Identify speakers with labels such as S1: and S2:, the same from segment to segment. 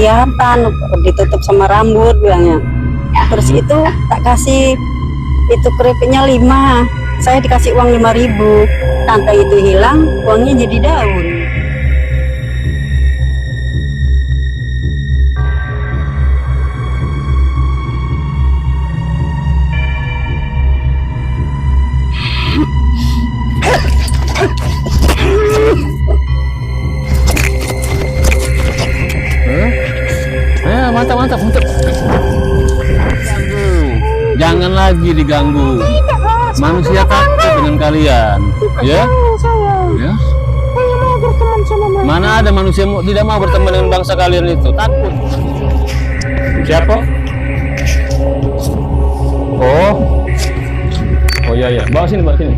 S1: kelihatan, ditutup sama rambut bilangnya. Terus itu tak kasih itu keripiknya 5, saya dikasih uang 5.000. Tante itu hilang, uangnya jadi daun.
S2: Mantap, mantap, mantap. Jangan lagi diganggu. Manusia takut dengan kalian, ya? Ya. Mana ada manusia tidak mau berteman dengan bangsa kalian itu? Takut. Siapa? Oh iya ya. Bawa sini, bawa sini.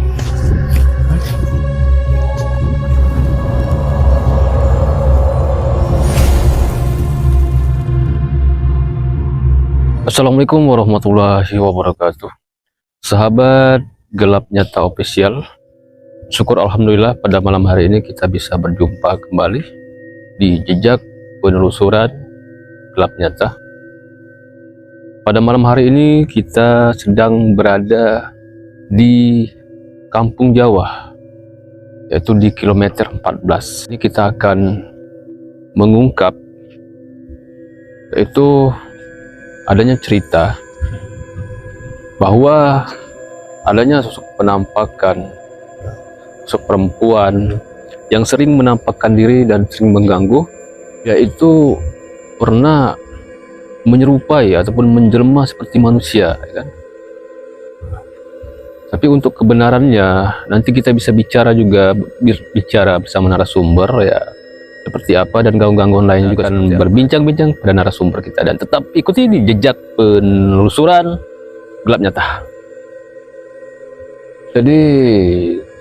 S2: Assalamualaikum warahmatullahi wabarakatuh. Sahabat Gelap Nyata Official, syukur alhamdulillah pada malam hari ini kita bisa berjumpa kembali di jejak penelusuran Gelap Nyata. Pada malam hari ini kita sedang berada di Kampung Jawa, yaitu di kilometer 14. Ini kita akan mengungkap yaitu adanya cerita bahwa adanya sosok penampakan sosok perempuan yang sering menampakkan diri dan sering mengganggu, yaitu pernah menyerupai ataupun menjelma seperti manusia, kan? Tapi untuk kebenarannya nanti kita bisa bicara bersama narasumber, ya, seperti apa, dan gangguan-gangguan lain juga akan berbincang-bincang pada narasumber kita, dan tetap ikuti di jejak penelusuran Gelap Nyata. Jadi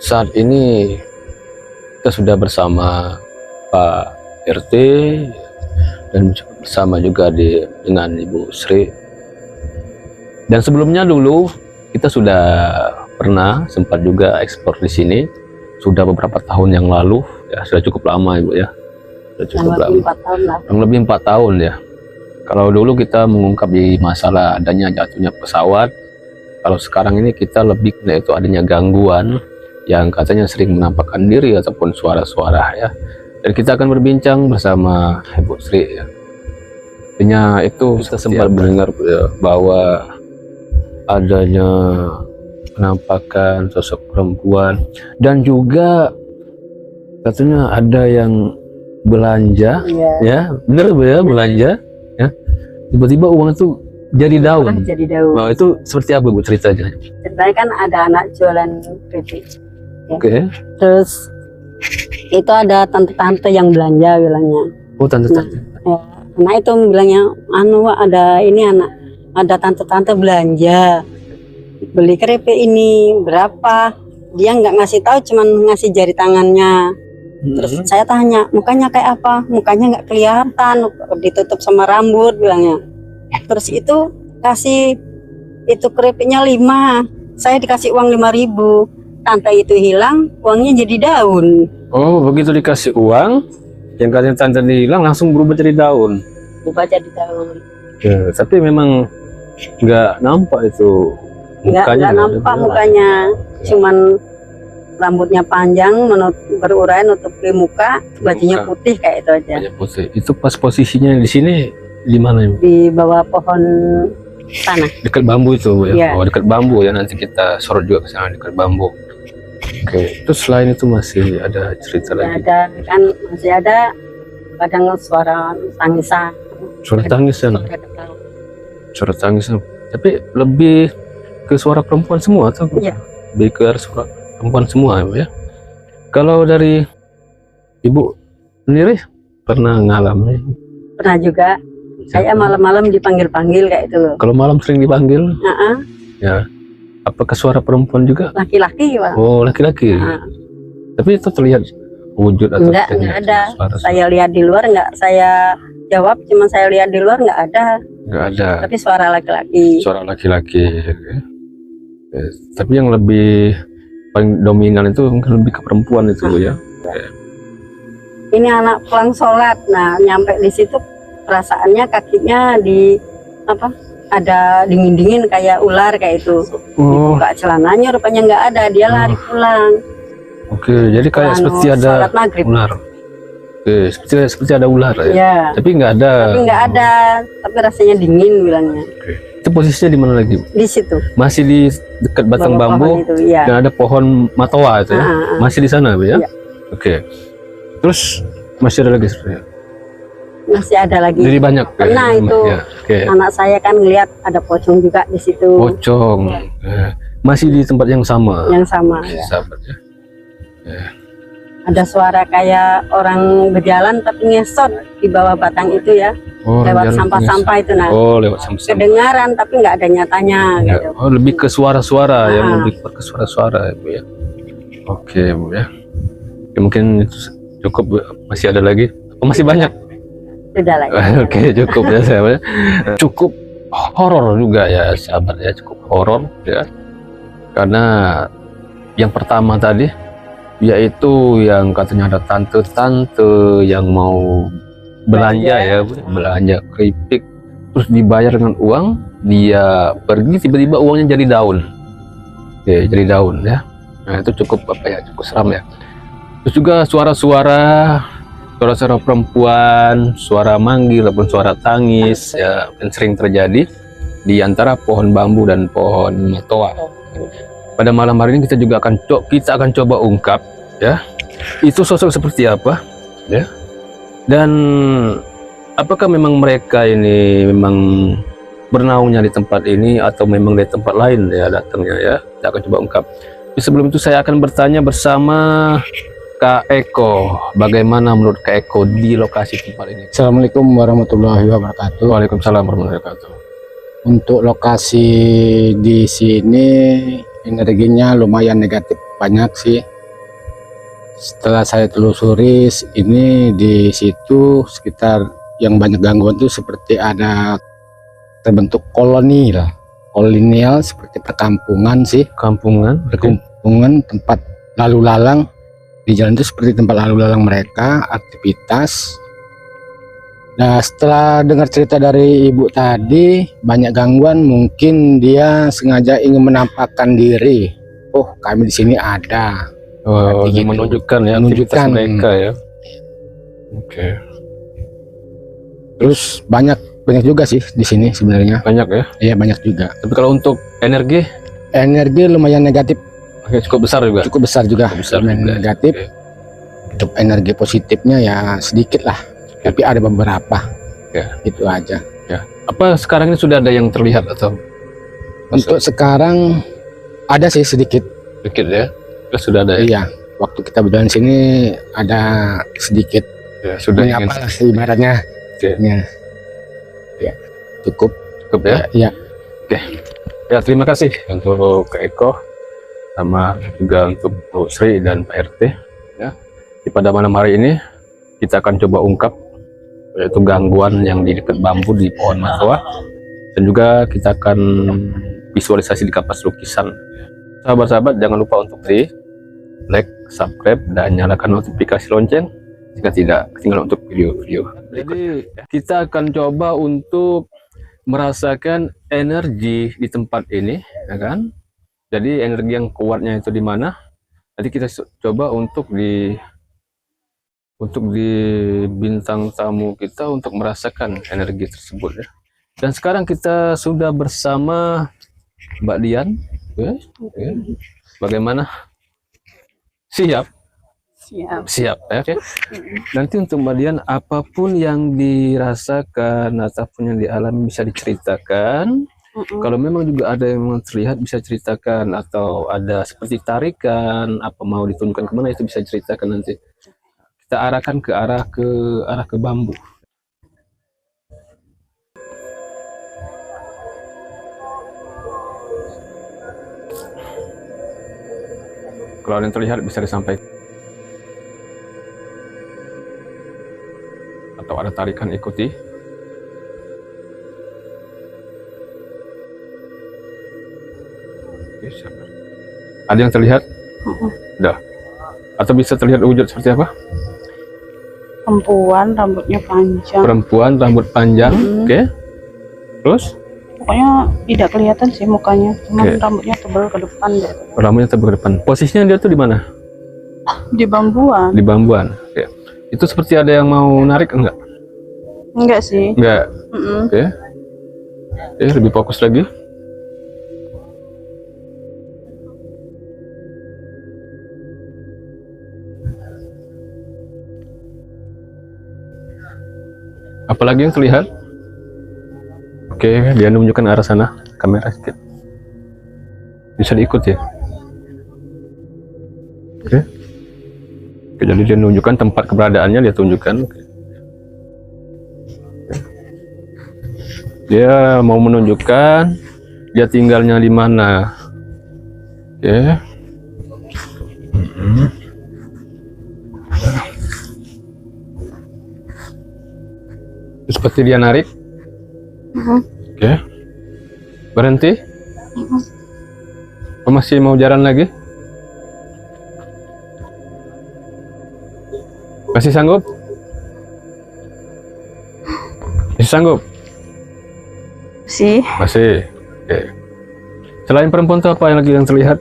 S2: saat ini kita sudah bersama Pak RT dan bersama juga dengan Ibu Sri. Dan sebelumnya dulu kita sudah pernah sempat juga ekspor di sini, sudah beberapa tahun yang lalu, ya, sudah cukup lama Ibu, ya. Cukup lama.
S1: 4 tahun lah.
S2: Lebih 4 tahun ya. Kalau dulu kita mengungkap di masalah adanya jatuhnya pesawat, kalau sekarang ini kita lebih yaitu adanya gangguan yang katanya sering menampakkan diri ataupun suara-suara, ya. Dan kita akan berbincang bersama Ibu Sri, ya. Artinya itu kita sempat mendengar, ya, bahwa adanya penampakan sosok perempuan, dan juga katanya ada yang belanja, ya, bener Bu, ya, belanja, ya, tiba-tiba uang itu jadi daun. Nah, itu seperti apa Bu ceritanya?
S1: Ceritanya kan ada anak jualan keripik, ya.
S2: Oke.
S1: Terus itu ada tante-tante yang belanja bilangnya.
S2: Oh, tante-tante.
S1: Ya, nah itu bilangnya, Wak, ada tante-tante belanja beli keripik ini berapa. Dia nggak ngasih tahu, cuman ngasih jari tangannya. Terus saya tanya, mukanya kayak apa? Mukanya nggak kelihatan, ditutup sama rambut bilangnya. Terus itu kasih itu keripiknya 5, saya dikasih uang 5.000. Tante itu hilang, uangnya jadi daun.
S2: Oh, begitu dikasih uang, yang katanya tante hilang langsung berubah jadi daun.
S1: Berubah jadi daun.
S2: Ya, tapi memang nggak nampak itu.
S1: Nggak nampak mukanya, cuman rambutnya panjang, berurai, nutupi muka, bajunya putih kayak itu aja.
S2: Putih. Itu pas posisinya di sini di mana?
S1: Di bawah pohon tanah.
S2: Dekat bambu itu, Bu, ya.
S1: Ya.
S2: Oh, dekat bambu, ya. Nanti kita sorot juga ke sana dekat bambu. Oke. Terus selain itu masih ada cerita lagi?
S1: Ada kan, masih ada kadang suara tangisan.
S2: Suara tangisan. Suara tangisan. Tapi lebih ke suara perempuan semua atau?
S1: Iya.
S2: Lebih ke suara perempuan semua, ya. Kalau dari Ibu sendiri pernah ngalami?
S1: Pernah juga. Saya malam-malam dipanggil-panggil kayak itu loh.
S2: Kalau malam sering dipanggil? Ya. Apakah suara perempuan juga?
S1: Laki-laki, Pak.
S2: Oh, laki-laki. Tapi itu terlihat wujud atau
S1: enggak ada.
S2: Suara.
S1: Saya lihat di luar, enggak saya jawab, cuma saya lihat di luar enggak ada.
S2: Enggak ada.
S1: Tapi suara laki-laki.
S2: Suara laki-laki. Tapi yang lebih paling dominan itu mungkin lebih ke perempuan itu, ya.
S1: Ini anak pulang sholat, nah nyampe di situ perasaannya kakinya di apa? Ada dingin-dingin kayak ular kayak itu.
S2: Oh,
S1: Dibuka celananya rupanya nggak ada, dia lari pulang.
S2: oke. Jadi kayak
S1: Anu,
S2: seperti ada
S1: sholat maghrib.
S2: ular. Oke, seperti ada ular ya.
S1: Ya,
S2: Tapi nggak ada.
S1: tapi nggak ada, tapi rasanya dingin bilangnya.
S2: Oke. Itu posisinya di mana lagi?
S1: Di situ.
S2: Masih di dekat batang
S1: Bawah
S2: bambu
S1: pohon itu, ya.
S2: dan ada pohon matoa itu ya. Masih di sana, Bu ya?
S1: Iya.
S2: Oke. Terus masih ada lagi sebenarnya.
S1: Masih ada lagi.
S2: Jadi banyak.
S1: Pernah itu.
S2: Ya. Oke.
S1: Anak saya kan ngelihat ada pocong juga di situ.
S2: Pocong. Masih di tempat yang sama.
S1: Yang sama.
S2: Oke,
S1: Ya.
S2: sahabat ya.
S1: Ada suara kayak orang berjalan tapi ngesot di bawah batang itu ya.
S2: Oh,
S1: Lewat
S2: jalan
S1: sampah-sampah itu nah.
S2: Oh, lewat sampah.
S1: Kedengaran tapi nggak ada nyatanya
S2: Ya.
S1: gitu.
S2: Oh, lebih ke suara-suara ya, lebih ke suara-suara ya, Bu ya. Oke, Bu ya. Ya, mungkin itu cukup, Bu. Masih ada lagi? Oh, masih banyak.
S1: Sudah lah.
S2: Oke, cukup ya sahabat. Cukup horor juga ya sahabat ya, cukup horor ya. Karena yang pertama tadi yaitu yang katanya ada tante-tante yang mau belanja ya, Bu. Belanja keripik terus dibayar dengan uang, dia pergi tiba-tiba uangnya jadi daun. Oke, jadi daun ya. Nah, itu cukup apa ya, cukup seram ya. Terus juga suara-suara perempuan, suara manggil ataupun suara tangis ya, yang sering terjadi di antara pohon bambu dan pohon matoa. Pada malam hari ini kita akan coba ungkap ya, itu sosok seperti apa ya, dan apakah memang mereka ini memang bernaungnya di tempat ini atau memang dari tempat lain ya datangnya ya. Kita akan coba ungkap. Tapi sebelum itu saya akan bertanya bersama Kak Eko, bagaimana menurut Kak Eko di lokasi tempat ini?
S3: Assalamualaikum warahmatullahi wabarakatuh.
S2: Waalaikumsalam warahmatullahi wabarakatuh.
S3: Untuk lokasi di sini energinya lumayan negatif banyak sih. Setelah saya telusuri, ini di situ sekitar yang banyak gangguan itu seperti ada terbentuk kolonial seperti perkampungan sih.
S2: Kampungan,
S3: Perkampungan tempat lalu lalang. Di jalan itu seperti tempat lalu lalang mereka, aktivitas. Nah, setelah dengar cerita dari ibu tadi, banyak gangguan, mungkin dia sengaja ingin menampakkan diri. Oh, kami di sini ada.
S2: Oh,
S3: Gitu.
S2: menunjukkan ya
S3: Menunjukkan.
S2: aktivitas mereka ya. Oke,
S3: Terus banyak juga sih di sini sebenarnya.
S2: banyak ya.
S3: Iya, banyak juga.
S2: Tapi kalau untuk energi,
S3: Energi lumayan negatif,
S2: oke, cukup besar juga.
S3: cukup besar juga.
S2: Cukup besar
S3: Lumayan
S2: juga.
S3: negatif.
S2: Oke.
S3: Untuk energi positifnya ya sedikit lah. Tapi ada beberapa.
S2: Ya.
S3: Itu aja.
S2: Apa sekarang ini sudah ada yang terlihat atau
S3: Untuk sekarang ada sih sedikit.
S2: sedikit ya? Sudah ada ya?
S3: Iya, waktu kita berjalan sini ada sedikit
S2: Ya, sudah ingin
S3: menyapa lah ibaratnya.
S2: Oke.
S3: Ya, cukup.
S2: cukup ya?
S3: Ya,
S2: Ya, terima kasih untuk Kak Eko sama juga untuk Bu Sri dan Pak RT ya. Pada malam hari ini kita akan coba ungkap yaitu gangguan yang di dekat bambu di pohon matoa, dan juga kita akan visualisasi di kapas lukisan. Sahabat-sahabat, jangan lupa untuk di like, subscribe, dan nyalakan notifikasi lonceng jika tidak ketinggalan untuk video-video. Jadi kita akan coba untuk merasakan energi di tempat ini, ya kan? Jadi energi yang kuatnya itu di mana? Nanti kita coba untuk di bintang tamu kita untuk merasakan energi tersebut ya. Dan sekarang kita sudah bersama Mbak Dian, ya. Bagaimana? Siap? Siap ya. Oke. Nanti untuk Mbak Dian, apapun yang dirasakan ataupun yang dialami bisa diceritakan. Kalau memang juga ada yang memang terlihat bisa ceritakan, atau ada seperti tarikan, apa mau ditunjukkan kemana itu bisa ceritakan nanti. Kita arahkan ke arah ke bambu. Kalau ada yang terlihat bisa disampaikan. Atau ada tarikan, ikuti. Oke, sabar. Ada yang terlihat? Udah. Atau bisa terlihat wujud seperti apa?
S4: Perempuan, rambutnya panjang.
S2: Perempuan, rambut panjang. Oke. Terus
S4: Pokoknya tidak kelihatan sih mukanya, cuman
S2: Oke.
S4: rambutnya tebal ke depan gitu.
S2: rambutnya tebal ke depan. Posisinya dia tuh di mana?
S4: Di bambuan.
S2: Di bambuan. Oke. Itu seperti ada yang mau narik enggak?
S4: Enggak sih.
S2: Enggak.
S4: Mm-mm.
S2: Oke. Oke, lebih fokus lagi. Apalagi yang terlihat? Oke, dia menunjukkan arah sana. Kamera sedikit. Bisa diikut ya? Oke. Oke, jadi dia menunjukkan tempat keberadaannya, dia tunjukkan. Oke. Dia mau menunjukkan dia tinggalnya di mana. Oke. Seperti dia narik. Oke. Berhenti. Oh, masih mau jalan lagi? Masih sanggup? Masih sanggup?
S4: Sih,
S2: Masih. Oke. Selain perempuan itu apa yang lagi yang terlihat?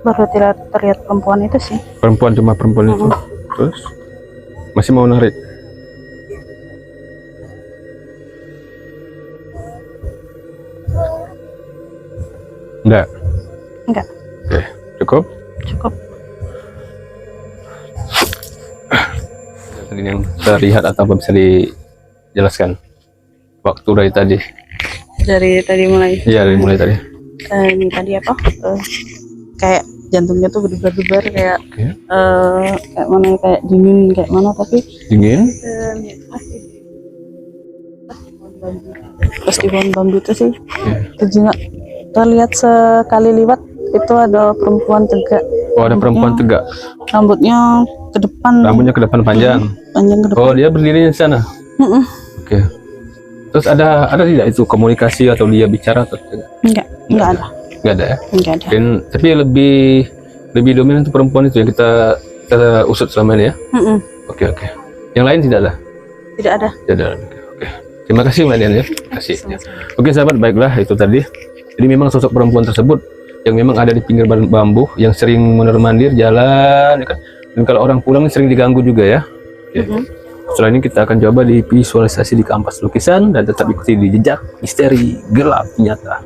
S4: baru terlihat perempuan itu sih.
S2: Perempuan, cuma perempuan itu. Terus masih mau narik? Enggak.
S4: Enggak,
S2: Oke, cukup.
S4: cukup.
S2: Ini yang terlihat atau bisa dijelaskan waktu dari tadi?
S4: Dari tadi mulai.
S2: Iya, dari mulai tadi.
S4: Ini tadi apa? Kayak jantungnya tuh berdebar-debar kayak
S2: Oke.
S4: kayak mana kayak dingin kayak mana tapi
S2: Dingin.
S4: pas di pohon bambu itu sih
S2: Oke.
S4: terlihat sekali liwat itu ada perempuan tegak.
S2: Oh, ada perempuan tegak.
S4: Rambutnya ke depan.
S2: Rambutnya ke depan panjang.
S4: Panjang ke depan.
S2: Oh, dia berdiri di sana.
S4: Mm-mm.
S2: Oke. Terus ada tidak itu komunikasi atau dia bicara atau tidak?
S4: Enggak ada.
S2: Enggak ada ya.
S4: Enggak ada.
S2: Dan tapi lebih dominan itu perempuan itu yang kita usut selama ini ya.
S4: Mm-mm.
S2: Oke, oke. Yang lain tidak ada.
S4: Tidak ada.
S2: Tidak ada. Oke. Terima kasih Mbak Dian ya. Terima kasih. Ya. Oke sahabat, baiklah itu tadi. Jadi memang sosok perempuan tersebut yang memang ada di pinggir bambu yang sering mondar-mandir jalan ya kan. Dan kalau orang pulang sering diganggu juga ya. Oke. Setelah ini kita akan coba di visualisasi di kanvas lukisan dan tetap ikuti di jejak misteri gelap nyata.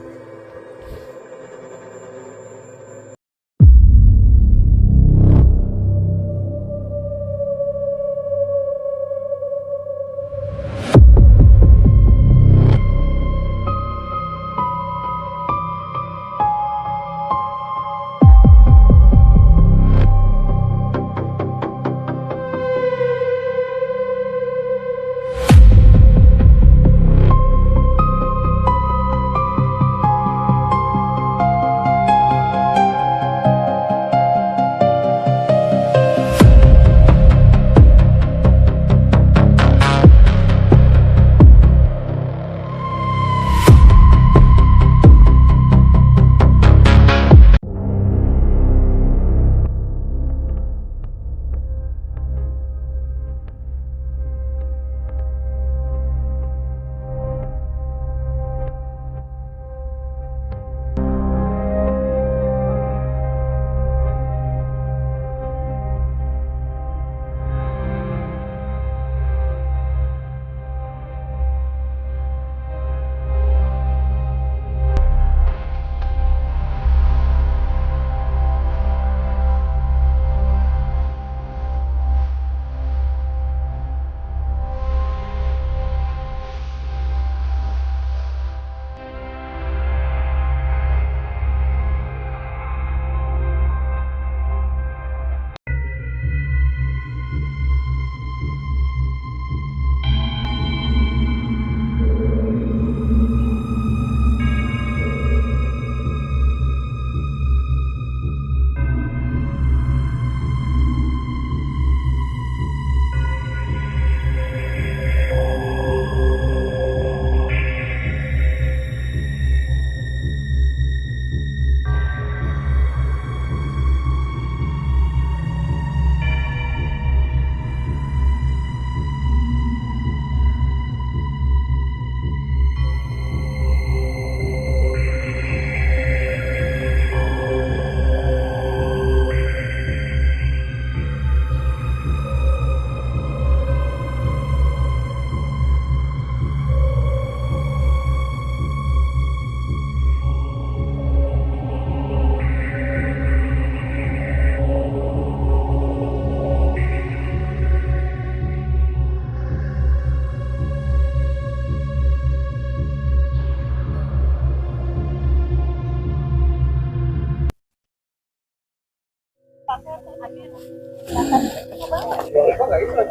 S3: Ya,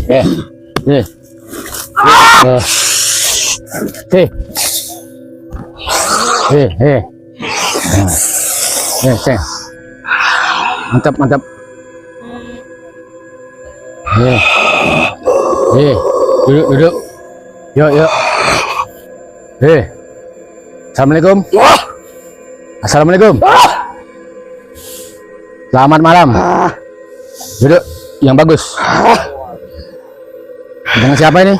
S3: ya, ya. Sayang. Mantap, mantap. Duduk, duduk. Yuk, yuk. Assalamualaikum. Assalamualaikum. Selamat malam. Duduk, yang bagus. Dengan siapa ini?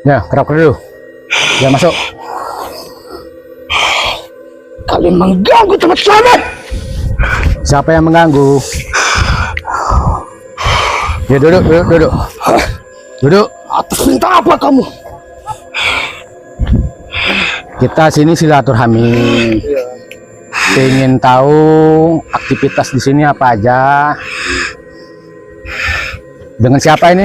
S3: Ya, kerap dulu. Ya, masuk.
S5: Kalian mengganggu tempat selamat.
S3: Siapa yang mengganggu? Ya, duduk, duduk, duduk. Duduk.
S5: Atas perintah apa kamu?
S3: Kita sini silaturahmi. Pengen tahu aktivitas di sini apa aja. Dengan siapa ini?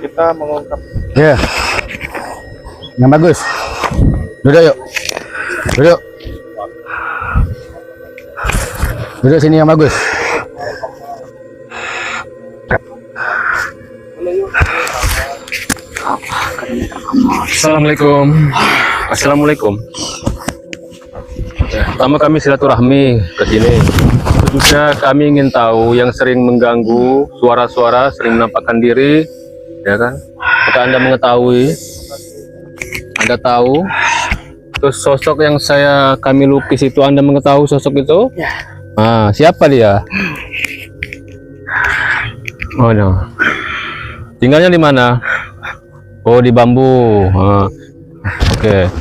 S5: Kita mengungkap.
S3: Ya. Yang bagus. Duduk yuk. Duduk. Duduk sini yang bagus.
S2: Assalamualaikum. Assalamualaikum. Pertama kami silaturahmi ke sini. Khususnya kami ingin tahu yang sering mengganggu, suara-suara sering menampakkan diri, ya kan? Jika Anda mengetahui, Anda tahu, terus sosok yang kami lukis itu Anda mengetahui sosok itu?
S5: Ya.
S2: Ah, siapa dia? Oh no. Tinggalnya di mana? Oh, di Bambu. Oke.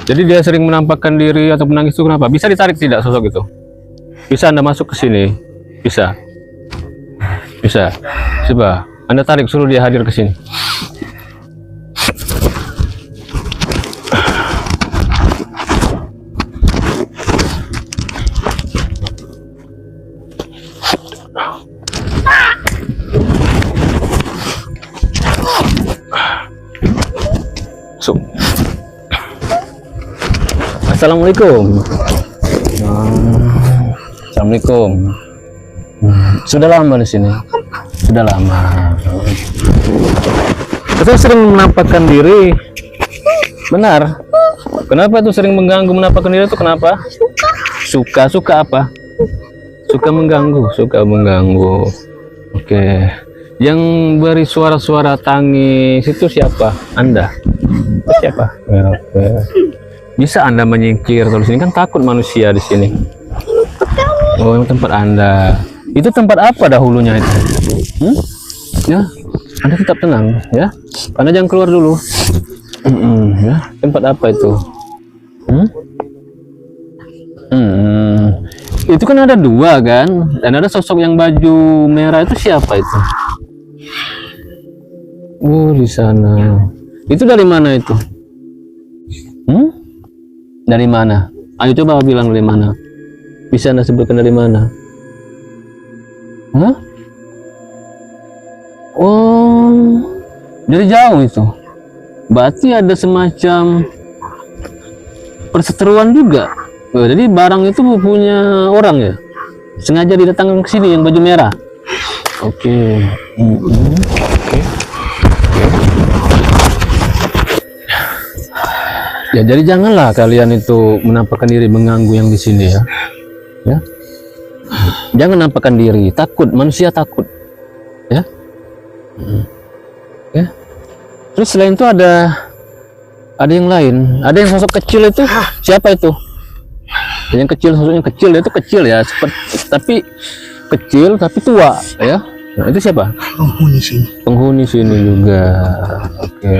S2: Jadi dia sering menampakkan diri atau menangis itu kenapa? Bisa ditarik tidak sosok itu? Bisa Anda masuk ke sini? Bisa. Bisa. Coba Anda tarik, suruh dia hadir ke sini. Assalamualaikum. Assalamualaikum. Sudah lama di sini. Sudah lama. Kita sering menampakkan diri. Benar. Kenapa itu sering mengganggu menampakkan diri itu kenapa? Suka apa? Suka mengganggu. Oke. Yang beri suara-suara tangis itu siapa? Anda. Siapa? Oke. Bisa Anda menyingkir terus ini kan takut manusia di sini. Oh, tempat Anda. Itu tempat apa dahulunya itu? Ya, Anda tetap tenang ya. Anda jangan keluar dulu. Ya, tempat apa itu? Itu kan ada dua kan, dan ada sosok yang baju merah itu siapa itu? Oh, di sana. Itu dari mana itu? Dari mana? Ayo coba bilang dari mana. Bisa Anda sebutkan dari mana? Hah? Oh, dari jauh itu. Berarti ada semacam perseteruan juga. Oh, jadi barang itu punya orang ya? Sengaja didatangkan ke sini yang baju merah. Oke. Ya, jadi janganlah kalian itu menampakkan diri mengganggu yang di sini ya. Ya. Jangan nampakkan diri, takut, manusia takut. Ya. Ya. Terus selain itu ada yang lain, ada yang sosok kecil itu siapa itu? Yang kecil, sosoknya kecil itu kecil ya, tapi kecil tapi tua ya. Nah, itu siapa?
S5: Penghuni sini.
S2: Penghuni sini juga. Oke.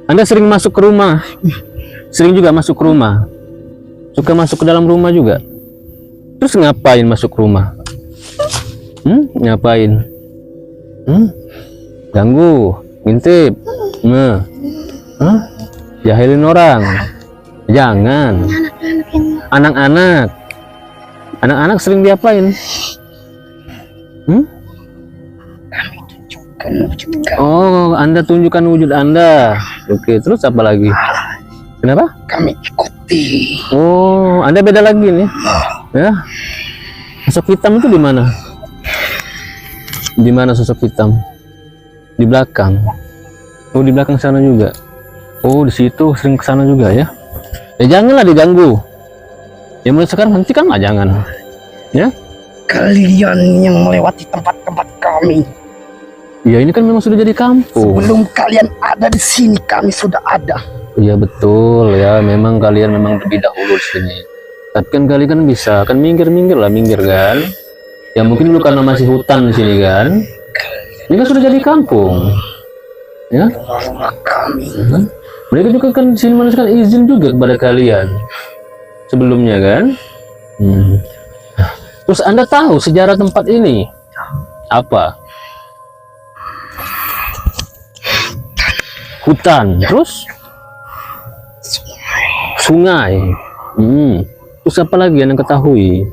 S2: Anda sering masuk ke rumah? Sering juga masuk ke rumah? Suka masuk ke dalam rumah juga? Terus ngapain masuk ke rumah? Ngapain? Ganggu, ngintip, jahilin orang? Jangan. Anak-anak Anak-anak sering diapain? Oh, Anda tunjukkan wujud Anda. Oke, terus apa lagi? Kenapa?
S5: Kami ikuti.
S2: Oh, Anda beda lagi nih. Ya. Sosok hitam itu di mana? Di mana sosok hitam? Di belakang. Oh, di belakang sana juga. Oh, di situ sering ke sana juga ya. Ya janganlah diganggu. Ya mulai sekarang hentikanlah, jangan. Ya.
S5: Kalian yang melewati tempat-tempat kami.
S2: Ya ini kan memang sudah jadi kampung.
S5: Sebelum kalian ada di sini, kami sudah ada.
S2: Iya betul ya, memang kalian memang lebih dahulu di sini. Tapi kan kalian kan bisa, kan minggir kan? Ya mungkin dulu karena masih hutan di sini kan. Ini kan sudah jadi kampung. Ya.
S5: Kami.
S2: Mereka juga kan sini manusia izin juga kepada kalian sebelumnya kan. Terus Anda tahu sejarah tempat ini apa? Hutan, terus sungai. Terus apa lagi yang ketahui?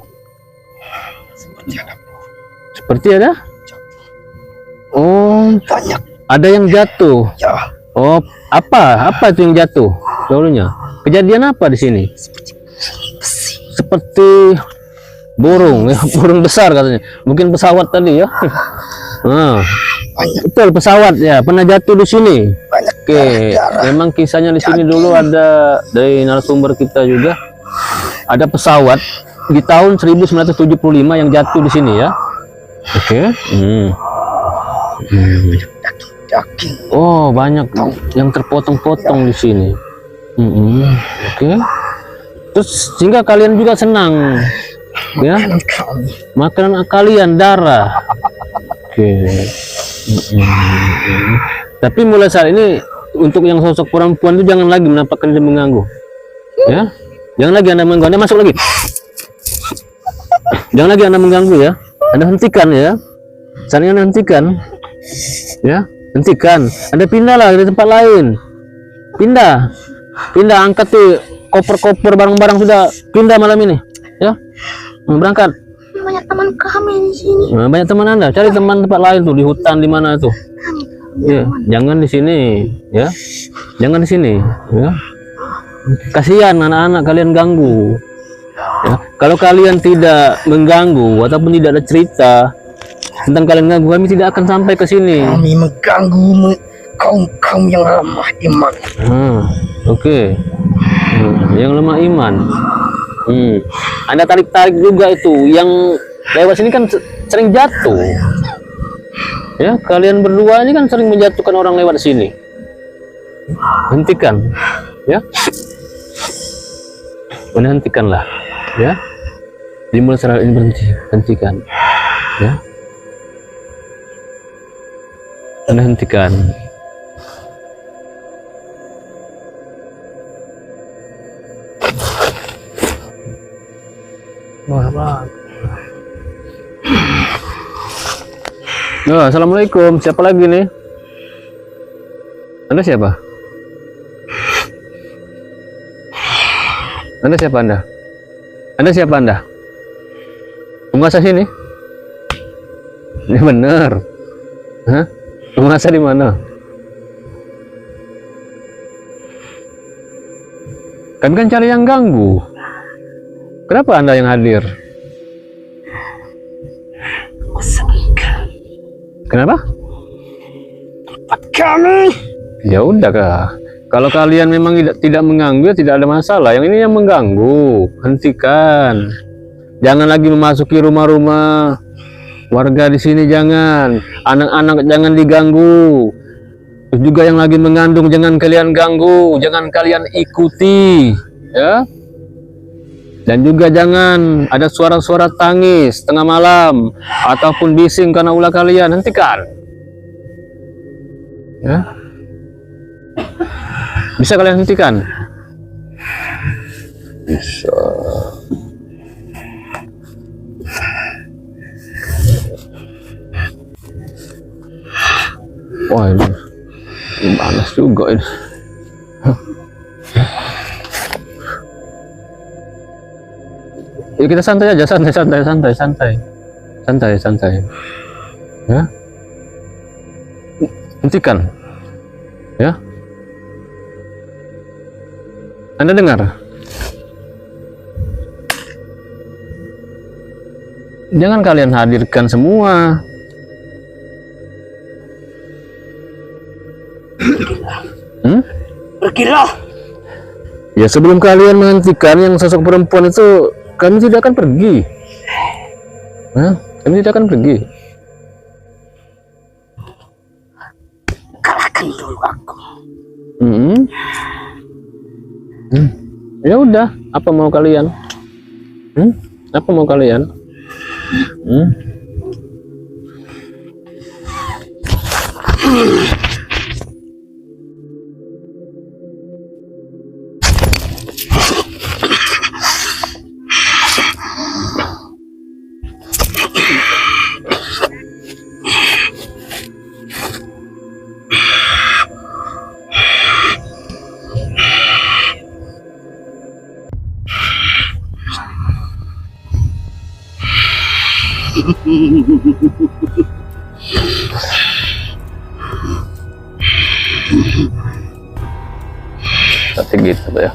S2: Seperti ada? Oh,
S5: Banyak.
S2: ada yang jatuh.
S5: Ya.
S2: Oh, apa itu yang jatuh dahulunya? Kejadian apa di sini? Seperti burung, ya, burung besar katanya. Mungkin pesawat tadi ya. Nah, betul pesawat ya, pernah jatuh di sini.
S5: Banyak.
S2: Oke,
S5: darah.
S2: memang kisahnya di sini dulu ada dari narasumber kita juga. Ada pesawat di tahun 1975 yang jatuh di sini ya. Oke.
S5: Daging.
S2: Oh, banyak yang terpotong-potong di sini. Oke. Terus sehingga kalian juga senang, ya?
S5: Kami.
S2: Makanan kalian darah. Oke. Tapi mulai saat ini untuk yang sosok perempuan itu jangan lagi menampakkan dia mengganggu, ya? Jangan lagi Anda mengganggu. Anda masuk lagi. Jangan lagi Anda mengganggu ya. Anda hentikan ya. Saatnya Anda hentikan, ya. Hentikan. Anda pindahlah dari tempat lain. Pindah, angkat tuh koper-koper barang-barang sudah pindah malam ini, ya. Berangkat.
S4: Banyak teman kami di sini.
S2: Nah, banyak teman Anda, cari teman tempat lain tuh di hutan di mana tuh. Ya, jangan di sini, ya. Jangan di sini, ya. Kasihan anak-anak kalian ganggu. Ya. Kalau kalian tidak mengganggu ataupun tidak ada cerita tentang kalian ganggu, kami tidak akan sampai ke sini.
S5: Kami mengganggu kaum yang lemah iman.
S2: Oke. Yang lemah iman. Anda tarik-tarik juga itu. Yang lewat sini kan sering jatuh. Ya, kalian berdua ini kan sering menjatuhkan orang lewat sini. Hentikan, ya. Anda hentikanlah, ya. Dimulai secara ini berhenti, hentikan, ya. Anda hentikan. Assalamualaikum. Siapa lagi nih? Anda siapa? Anda siapa Anda? Anda siapa Anda? Penguasa sini? Ini benar. Hah? Penguasa di mana? Kami kan cari yang ganggu. Kenapa Anda yang hadir? Kenapa?
S5: Kami.
S2: Ya udah kah. Kalau kalian memang tidak mengganggu ya tidak ada masalah. Yang ini yang mengganggu, hentikan. Jangan lagi memasuki rumah-rumah warga di sini, jangan. Anak-anak jangan diganggu. Terus juga yang lagi mengandung jangan kalian ganggu, jangan kalian ikuti, ya. Dan juga jangan ada suara-suara tangis tengah malam ataupun bising karena ulah kalian, hentikan. Ya. Bisa kalian hentikan? Bisa. Wah, ini panas juga ini. Yuk kita santai aja, santai. Ya. Hentikan. Ya. Anda dengar? Jangan kalian hadirkan semua.
S5: Pergilah.
S2: Ya sebelum kalian menghentikan yang sosok perempuan itu, kami tidak akan pergi. Hah? Kami tidak akan pergi.
S5: Kalahkan dulu aku.
S2: Ya udah, apa mau kalian? Apa mau kalian? Tapi gitu ya.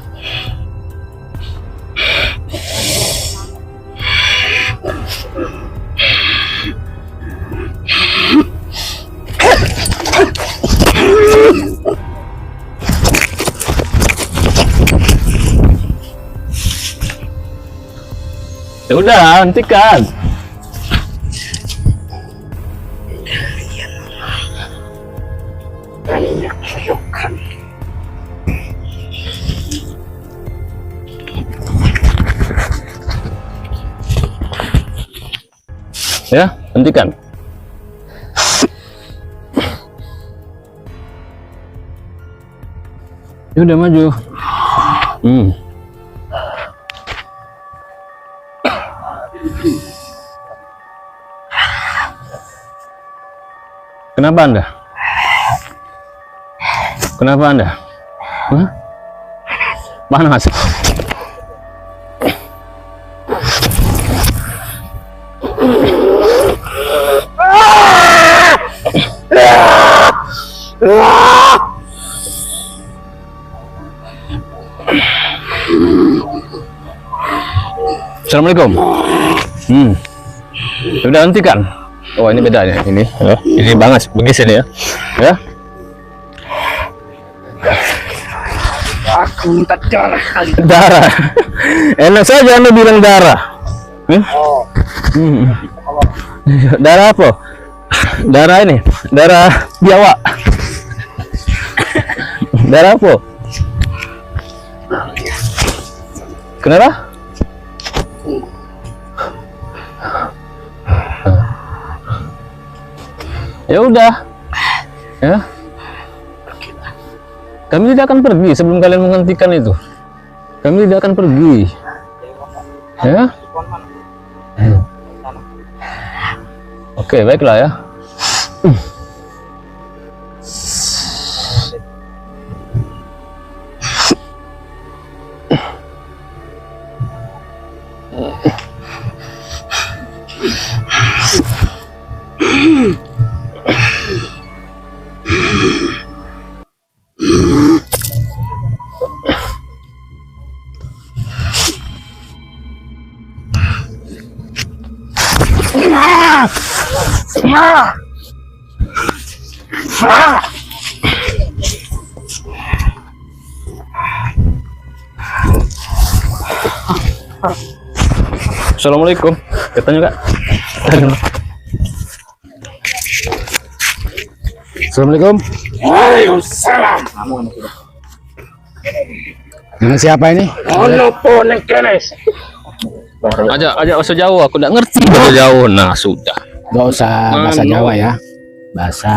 S2: Ya udah, hentikan.
S5: Banyak kesukaan.
S2: Ya, hentikan. Ya udah maju. Kenapa Anda? Kenapa Anda? Hah? Panas. Assalamualaikum. Sudah hentikan. Oh ini bedanya ini. Ya. Ini banget begini sini ya. Ya.
S5: Aku minta darah kali.
S2: Darah. Enak saja Anda bilang darah. Darah apa? Darah ini. Darah Jawa. Darah apa? Kenapa? Ya udah. Ya. Kami tidak akan pergi sebelum kalian menghentikan itu. Kami tidak akan pergi. Ya. Oke, baiklah ya. Assalamualaikum. Katanya Kak.
S3: Assalamualaikum.
S5: Waalaikumsalam.
S3: Dengan siapa ini?
S5: Ono ponek kenes.
S2: Ajak bahasa Jawa, aku tidak ngerti bahasa Jawa. Nah, sudah.
S3: Gak usah bahasa Jawa ya. Bahasa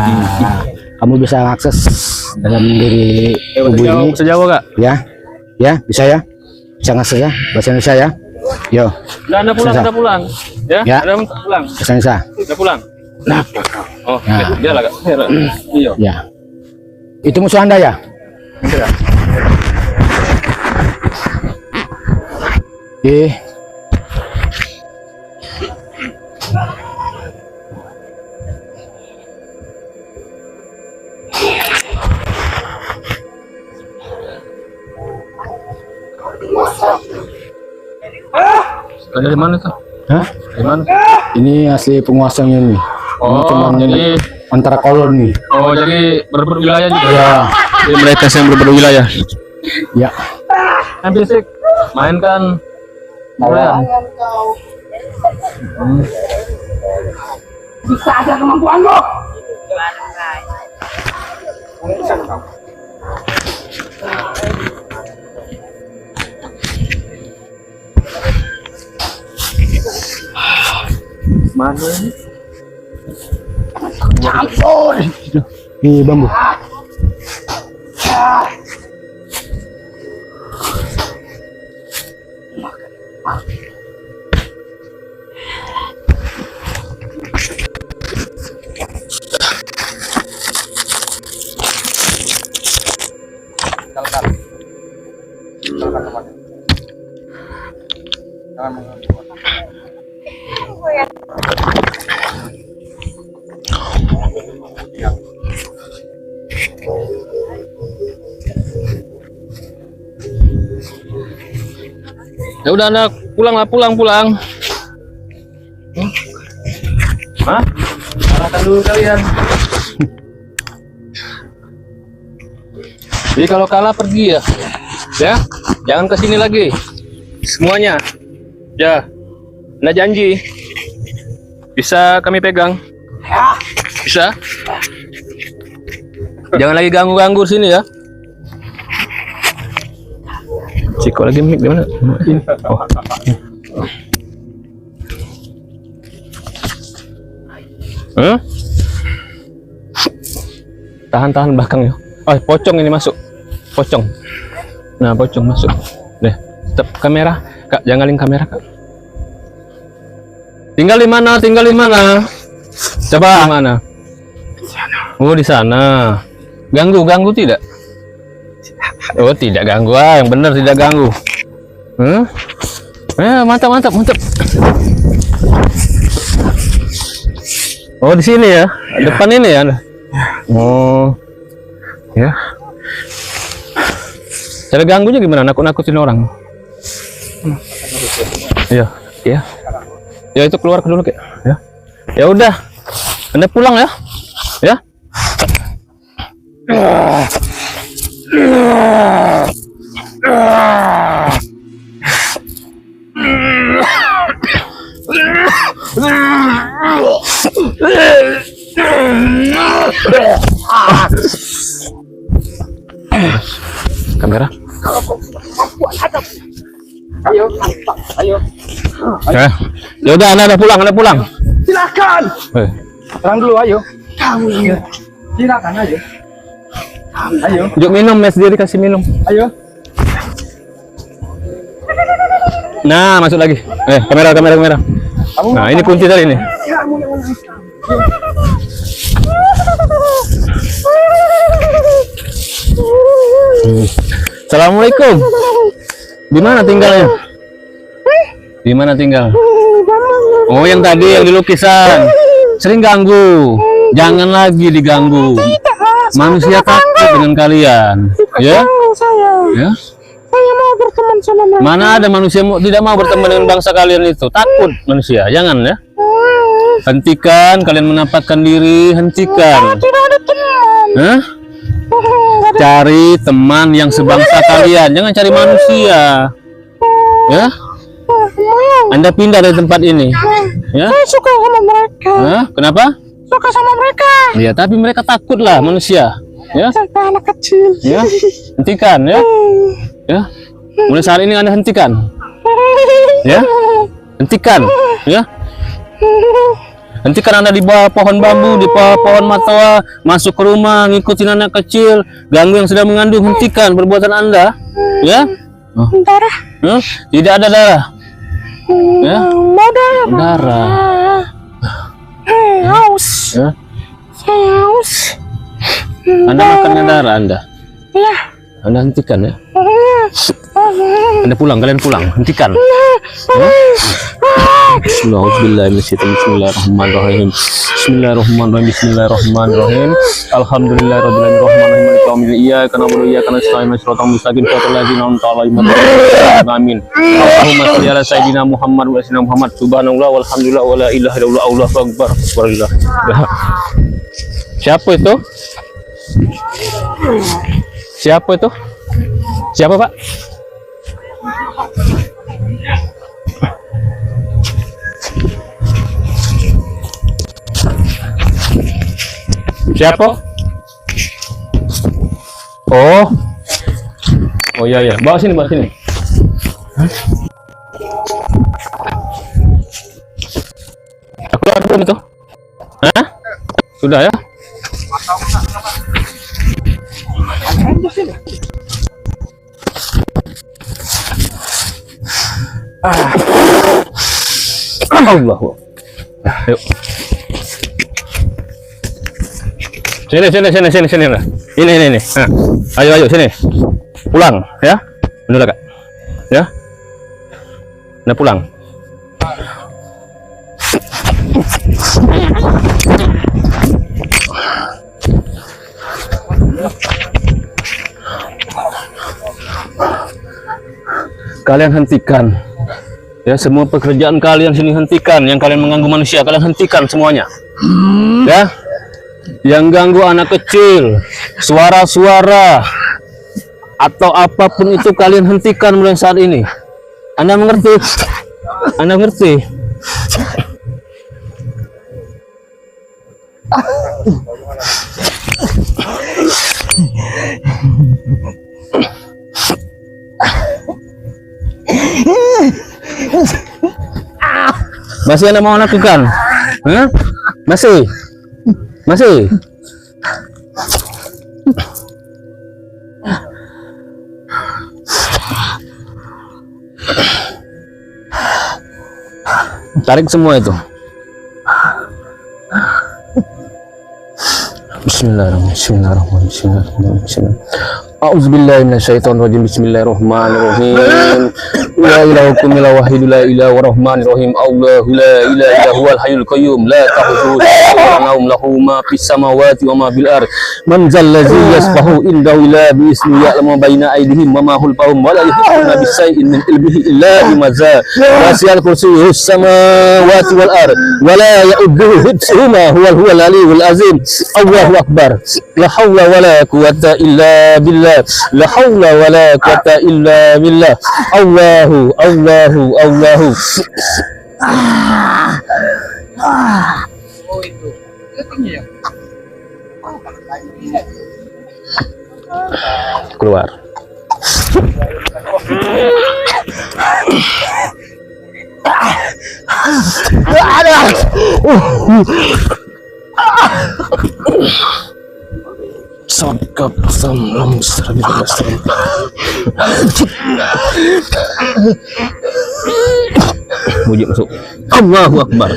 S3: kamu bisa akses dalam diri tubuh ini.
S2: Bahasa Jawa, Kak.
S3: Ya, ya bisa ya. Bisa ngakses ya bahasa Indonesia ya. Yo.
S2: Anda pulang,
S3: Bisa.
S2: Anda pulang. Ya,
S3: Ya.
S2: Anda pulang.
S3: Bahasa Indonesia.
S2: Udah pulang. Oh,
S3: Nah.
S2: biarlah Kak. Biarlah. Iya.
S3: Ya. Itu musuh Anda ya?
S2: Dari mana tuh?
S3: Hah?
S2: Dari mana?
S3: Ini asli penguasanya nih.
S2: Oh,
S3: Cuman
S2: jadi
S3: antara koloni.
S2: oh jadi berebut wilayah juga.
S3: Ya,
S2: Jadi mereka yang berebut wilayah.
S3: ya.
S2: Kan fisik mainkan bola.
S5: Bisa ada kemampuan lo.
S2: Mana ini?
S5: Campur.
S3: Ini bambu.
S2: Ya udah anak, pulang. Hah? Arahkan dulu kalian. Jadi kalau kalah pergi ya. Ya, jangan ke sini lagi. Semuanya. Ya. Anda janji. Bisa kami pegang? Bisa? Jangan lagi ganggu-ganggu sini ya. Ciko lagi mic di mana? Oh. Tahan belakang ya. Oh, pocong ini masuk. Pocong. Nah, pocong masuk. Deh, tetap kamera. Kak, jangan kamera, Kak. Tinggal di mana? Coba di mana? Oh, di sana. Ganggu tidak? Oh, tidak ganggu. Yang benar tidak ganggu. Mantap. Oh, di sini ya. Depan ini ya. Oh. Ya. Cara ganggunya gimana? Nakut-nakutin orang. Iya. Ya itu keluar dulu, Kak. Ya. Ya udah. Anda pulang ya. Ya. Kamera.
S5: Ayo.
S2: Ya udah, anda pulang.
S5: Silakan.
S3: Terang dulu, ayo.
S5: Kamu ingat. Silakan ayo. Ayo.
S2: Yuk minum, mes sendiri kasih minum.
S3: Ayo.
S2: Nah, masuk lagi. Kamera. Nah, ini kunci tadi ini.
S5: Kamu yang menang.
S2: Assalamualaikum. Di mana tinggalnya? Di mana tinggal? Oh, yang tadi yang di lukisan. Sering ganggu. Jangan lagi diganggu. Manusia takut dengan kalian. Ya? Ya?
S5: Saya mau berteman sama mereka.
S2: Mana ada manusia tidak mau berteman dengan bangsa kalian itu? Takut manusia. Jangan ya. Hentikan kalian menampakkan diri. Hentikan.
S5: Tidak ada teman.
S2: Hah? Cari teman yang sebangsa kalian. Jangan cari manusia. Ya? Anda pindah dari tempat ini. Ya?
S5: Saya suka sama mereka.
S2: Hah? Kenapa?
S5: Suka sama mereka.
S2: Ya, tapi mereka takutlah manusia. Ya?
S5: Saya anak kecil.
S2: Ya? Hentikan ya. Ya? Mulai saat ini Anda hentikan. Ya? Hentikan. Ya? Hentikan Anda di bawah pohon bambu, di bawah pohon matoa, masuk ke rumah, ngikutin anak kecil, ganggu yang sedang mengandung. Hentikan perbuatan Anda. Ya? Oh.
S5: Darah.
S2: Ya? Tidak ada darah. Ya?
S5: Mau darah.
S2: Darah.
S5: Haus.
S2: Ya?
S5: Saya haus.
S2: Anda makannya darah Anda.
S5: Ya.
S2: Anda hentikan ya. Anda pulang, kalian pulang. Hentikan. Ya? Bismillahirrahmanirrahim. Bismillahirrahmanirrahim. Bismillahirrahmanirrahim. Alhamdulillahirabbil alamin. Arrahmanirrahim. Iyyaka na'budu wa iyyaka nasta'in. Shiratal mustaqim. Shiratal ladzina an'amta 'alaihim. Amin. Allahumma shalli ala sayyidina Muhammad wa sayyidina Muhammad. Subhanallah walhamdulillah wa la ilaha illallah. Allahu akbar. Subhanallah. Siapa itu? Siapa itu? Siapa, Pak? Siapa? Oh. Oh iya ya. Bawa sini, bawa sini. Aku ada belum itu? Hah? Sudah ya? Allahu. Yuk. Sini lah. Ini. Nah. Ayo sini. Pulang ya. Benar Kak. Ya. Nah pulang. Kalian hentikan. Ya, semua pekerjaan kalian sini hentikan. Yang kalian mengganggu manusia, kalian hentikan semuanya. Ya. Yang ganggu anak kecil, suara-suara atau apapun itu kalian hentikan mulai saat ini. Anda mengerti? Anda mengerti? Masih Anda mau lakukan? Hah? Masih? Tarik semua itu. Bismillahirrahmanirrahim. A'udzubillahi minasyaitonirrajim. Bismillahirrahmanirrahim. La ilaha illallah wahidul la ilaha warahmanirrahim. Allahu la ilaha illa huwal hayyul qayyum la ta'khudhuhu sinatun lahu ma fis samawati wa ma bil ard. Man zal ladzi yasfahu indahu illa bi ismihi ya'lamu baina aydihim wa ma hulfahum wa la yuhituna bi shay'in min ilmihi illa bima sha'a. Wasi'al kursiyyuhus samawati wal ard wa la ya'uduhu hifdhuhuma huwal aliyyul azim. Allahu akbar. La haula wa la quwwata illa billah. La haula wa la quwwata illa billah. Allahu. Keluar. Sangkap samlam serabi basram. Wujud masuk. Allahu akbar.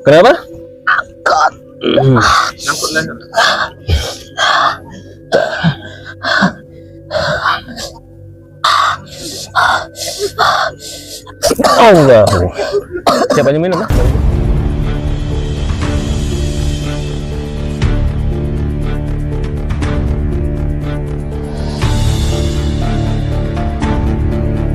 S2: Kenapa? Angkat. Angkut lah. Allah. Siapa yang minum?